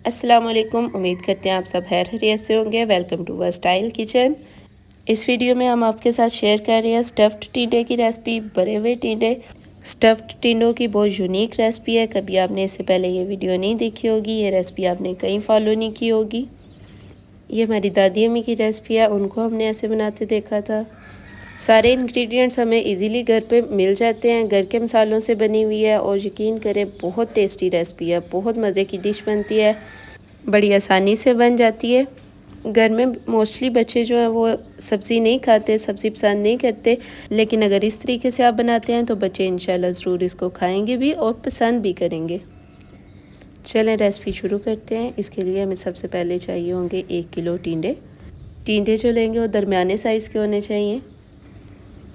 अस्सलाम वालेकुम। उम्मीद करते हैं आप सब खैर खैरियत से होंगे। Welcome to versatile kitchen. इस वीडियो में हम आपके साथ शेयर कर रहे हैं स्टफ़्ड टिंडे की रेसिपी। भरे हुए टिंडे, स्टफ़्ड टिंडों की बहुत यूनिक रेसिपी है। कभी आपने इससे पहले ये वीडियो नहीं देखी होगी, ये रेसिपी आपने कहीं फॉलो नहीं की होगी। ये हमारी दादी अम्मी की रेसिपी है, उनको हमने ऐसे बनाते देखा था। सारे इंग्रेडिएंट्स हमें इजीली घर पे मिल जाते हैं, घर के मसालों से बनी हुई है और यकीन करें बहुत टेस्टी रेसिपी है, बहुत मज़े की डिश बनती है, बड़ी आसानी से बन जाती है। घर में मोस्टली बच्चे जो हैं वो सब्ज़ी नहीं खाते, सब्ज़ी पसंद नहीं करते, लेकिन अगर इस तरीके से आप बनाते हैं तो बच्चे इंशाल्लाह ज़रूर इसको खाएंगे भी और पसंद भी करेंगे। चलें रेसिपी शुरू करते हैं। इसके लिए हमें सबसे पहले चाहिए होंगे 1 किलो टिंडे। टिंडे जो लेंगे वो दरमियाने साइज़ के होने चाहिए।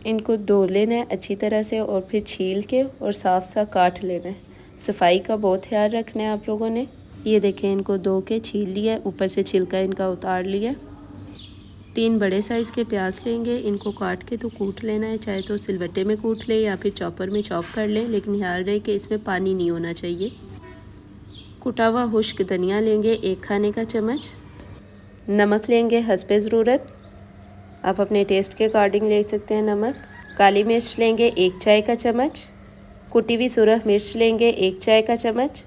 इनको धो लेना है अच्छी तरह से और फिर छील के और साफ सा काट लेना है। सफाई का बहुत ख्याल रखना है आप लोगों ने। ये देखें, इनको धो के छील लिया, ऊपर से छिलका इनका उतार लिया। 3 बड़े साइज़ के प्याज लेंगे, इनको काट के तो कूट लेना है, चाहे तो सिलबट्टे में कूट लें या फिर चॉपर में चॉप कर लें, लेकिन ख्याल रहे कि इसमें पानी नहीं होना चाहिए। कुटा हुआ खुश्क धनिया लेंगे 1 खाने का चम्मच। नमक लेंगे हस्बे ज़रूरत, आप अपने टेस्ट के अकॉर्डिंग ले सकते हैं नमक। काली मिर्च लेंगे 1 चाय का चम्मच। कुटी हुई सुरख मिर्च लेंगे 1 चाय का चम्मच।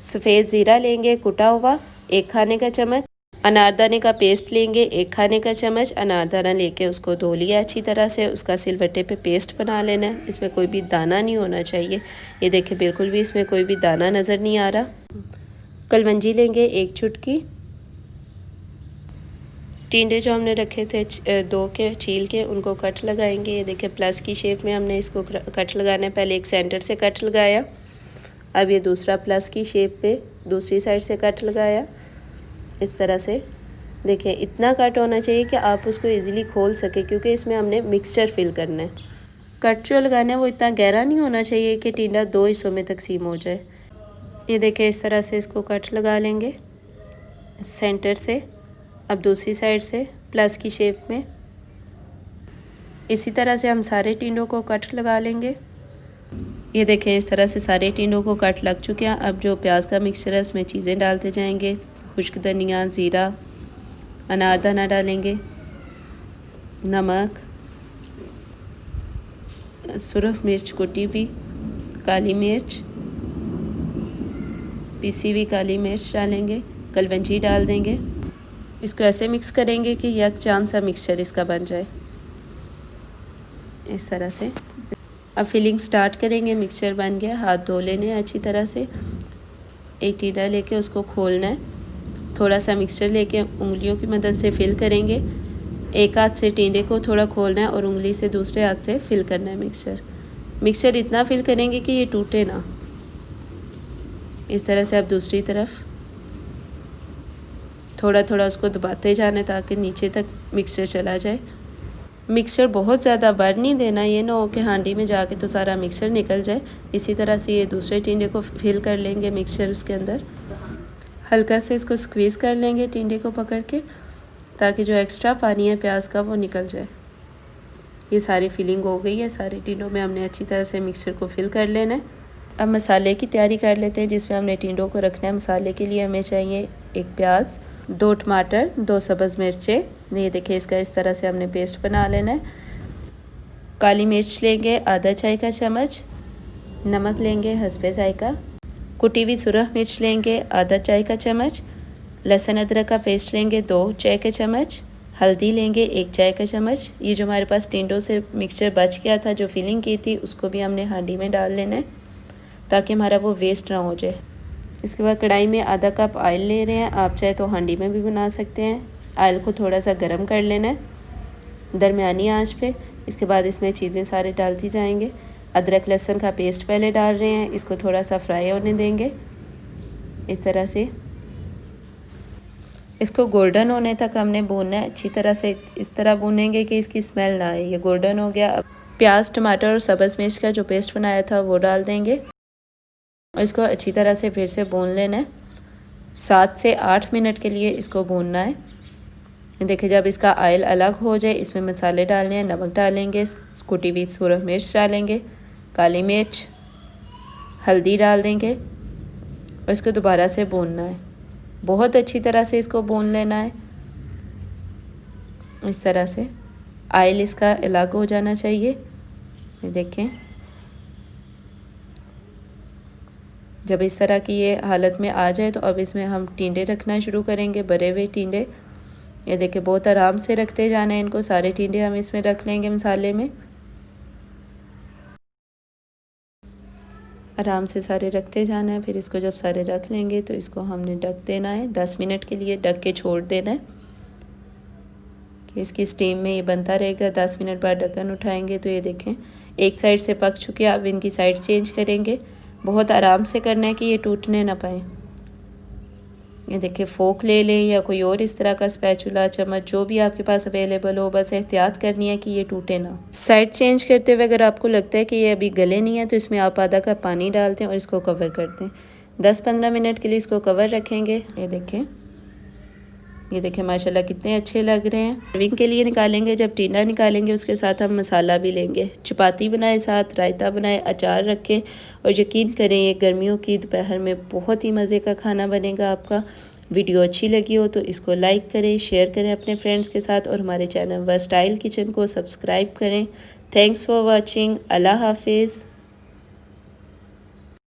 सफ़ेद ज़ीरा लेंगे कुटा हुआ 1 खाने का चम्मच। अनारदाने का पेस्ट लेंगे 1 खाने का चम्मच। अनारदाना लेके उसको धो लिया अच्छी तरह से, उसका सिलबट्टे पे पेस्ट बना लेना है। इसमें कोई भी दाना नहीं होना चाहिए। ये देखें, बिल्कुल भी इसमें कोई भी दाना नज़र नहीं आ रहा। कलवंजी लेंगे 1 चुटकी। टिंडे जो हमने रखे थे धो के छील के, उनको कट लगाएंगे। ये देखिए प्लस की शेप में हमने इसको कट लगाना है। पहले एक सेंटर से कट लगाया, अब ये दूसरा प्लस की शेप पे दूसरी साइड से कट लगाया। इस तरह से देखिए, इतना कट होना चाहिए कि आप उसको इजीली खोल सके, क्योंकि इसमें हमने मिक्सचर फिल करना है। कट जो लगाना है वो इतना गहरा नहीं होना चाहिए कि टिंडा 2 हिस्सों में तकसीम हो जाए। ये देखिए इस तरह से इसको कट लगा लेंगे सेंटर से। अब दूसरी साइड से प्लस की शेप में इसी तरह से हम सारे टिंडों को कट लगा लेंगे। ये देखें इस तरह से सारे टिंडों को कट लग चुके हैं। अब जो प्याज का मिक्सचर है उसमें चीज़ें डालते जाएंगे। खुश्क धनिया, ज़ीरा, अनारदाना डालेंगे, नमक, सुरख मिर्च कुटी हुई, काली मिर्च, पिसी हुई काली मिर्च डालेंगे, कलवंजी डाल देंगे। इसको ऐसे मिक्स करेंगे कि यकजान सा मिक्सचर इसका बन जाए। इस तरह से अब फिलिंग स्टार्ट करेंगे। मिक्सचर बन गया, हाथ धो लेने हैं अच्छी तरह से। एक टिंडा लेके उसको खोलना है, थोड़ा सा मिक्सचर लेके उंगलियों की मदद से फिल करेंगे। एक हाथ से टिंडे को थोड़ा खोलना है और उंगली से दूसरे हाथ से फिल करना है मिक्सचर इतना फिल करेंगे कि ये टूटे ना। इस तरह से अब दूसरी तरफ थोड़ा थोड़ा उसको दबाते जाना है ताकि नीचे तक मिक्सचर चला जाए। मिक्सचर बहुत ज़्यादा भर नहीं देना, ये ना हो कि हांडी में जाके तो सारा मिक्सचर निकल जाए। इसी तरह से ये दूसरे टिंडे को फिल कर लेंगे मिक्सचर उसके अंदर। हल्का से इसको स्क्वीज़ कर लेंगे टिंडे को पकड़ के, ताकि जो एक्स्ट्रा पानी है प्याज का वो निकल जाए। ये सारी फिलिंग हो गई है, सारे टिंडों में हमने अच्छी तरह से मिक्सचर को फिल कर लेना है। अब मसाले की तैयारी कर लेते हैं जिसमें हमने टिंडों को रखना है। मसाले के लिए हमें चाहिए 1 प्याज, 2 टमाटर, 2 सब्ज़ मिर्चें। ये देखिए इसका इस तरह से हमने पेस्ट बना लेना है। काली मिर्च लेंगे आधा चाय का चम्मच। नमक लेंगे हस्बे जायका। कुटी हुई सुरख मिर्च लेंगे आधा चाय का चम्मच। लहसुन अदरक का पेस्ट लेंगे 2 चाय के चम्मच। हल्दी लेंगे 1 चाय का चम्मच। ये जो हमारे पास टिंडों से मिक्सचर बच गया था, जो फिलिंग की थी, उसको भी हमने हांडी में डाल लेना है ताकि हमारा वो वेस्ट ना हो जाए। इसके बाद कढ़ाई में आधा कप ऑयल ले रहे हैं, आप चाहे तो हांडी में भी बना सकते हैं। ऑयल को थोड़ा सा गर्म कर लेना है दरमियानी आंच पे। इसके बाद इसमें चीज़ें सारे डालती जाएंगे। अदरक लहसुन का पेस्ट पहले डाल रहे हैं, इसको थोड़ा सा फ्राई होने देंगे। इस तरह से इसको गोल्डन होने तक हमने भूनना है अच्छी तरह से। इस तरह भूनेंगे कि इसकी स्मेल ना आए। ये गोल्डन हो गया। अब प्याज, टमाटर और सब्ज़ मिर्च का जो पेस्ट बनाया था वो डाल देंगे और इसको अच्छी तरह से फिर से भून लेना है। 7 से 8 मिनट के लिए इसको भूनना है। देखिए जब इसका ऑयल अलग हो जाए, इसमें मसाले डालने हैं। नमक डालेंगे, कुटी हुई सुरख मिर्च डालेंगे, काली मिर्च, हल्दी डाल देंगे और इसको दोबारा से भूनना है। बहुत अच्छी तरह से इसको भून लेना है। इस तरह से ऑयल इसका अलग हो जाना चाहिए। ये देखें, जब इस तरह की ये हालत में आ जाए तो अब इसमें हम टिंडे रखना शुरू करेंगे, भरे हुए टिंडे। ये देखिए बहुत आराम से रखते जाना है इनको, सारे टिंडे हम इसमें रख लेंगे मसाले में। आराम से सारे रखते जाना है। फिर इसको जब सारे रख लेंगे तो इसको हमने ढक देना है, 10 मिनट के लिए ढक के छोड़ देना है कि इसकी स्टीम में ये बनता रहेगा। 10 मिनट बाद ढक्कन उठाएंगे तो ये देखें एक साइड से पक चुके हैं। अब इनकी साइड चेंज करेंगे। बहुत आराम से करना है कि ये टूटने ना पाए। ये देखिए फोक ले लें या कोई और इस तरह का स्पैचुला, चम्मच, जो भी आपके पास अवेलेबल हो, बस एहतियात करनी है कि ये टूटे ना। साइड चेंज करते हुए अगर आपको लगता है कि ये अभी गले नहीं है तो इसमें आप आधा कप पानी डाल दें और इसको कवर कर दें। 10-15 मिनट के लिए इसको कवर रखेंगे। ये देखें माशाल्लाह कितने अच्छे लग रहे हैं। सर्विंग के लिए निकालेंगे, जब टिंडा निकालेंगे उसके साथ हम मसाला भी लेंगे। चपाती बनाए, साथ रायता बनाए, अचार रखें और यकीन करें ये गर्मियों की दोपहर में बहुत ही मज़े का खाना बनेगा आपका। वीडियो अच्छी लगी हो तो इसको लाइक करें, शेयर करें अपने फ्रेंड्स के साथ और हमारे चैनल वर्सटाइल किचन को सब्सक्राइब करें। Thanks for watching. अल्लाह हाफिज़।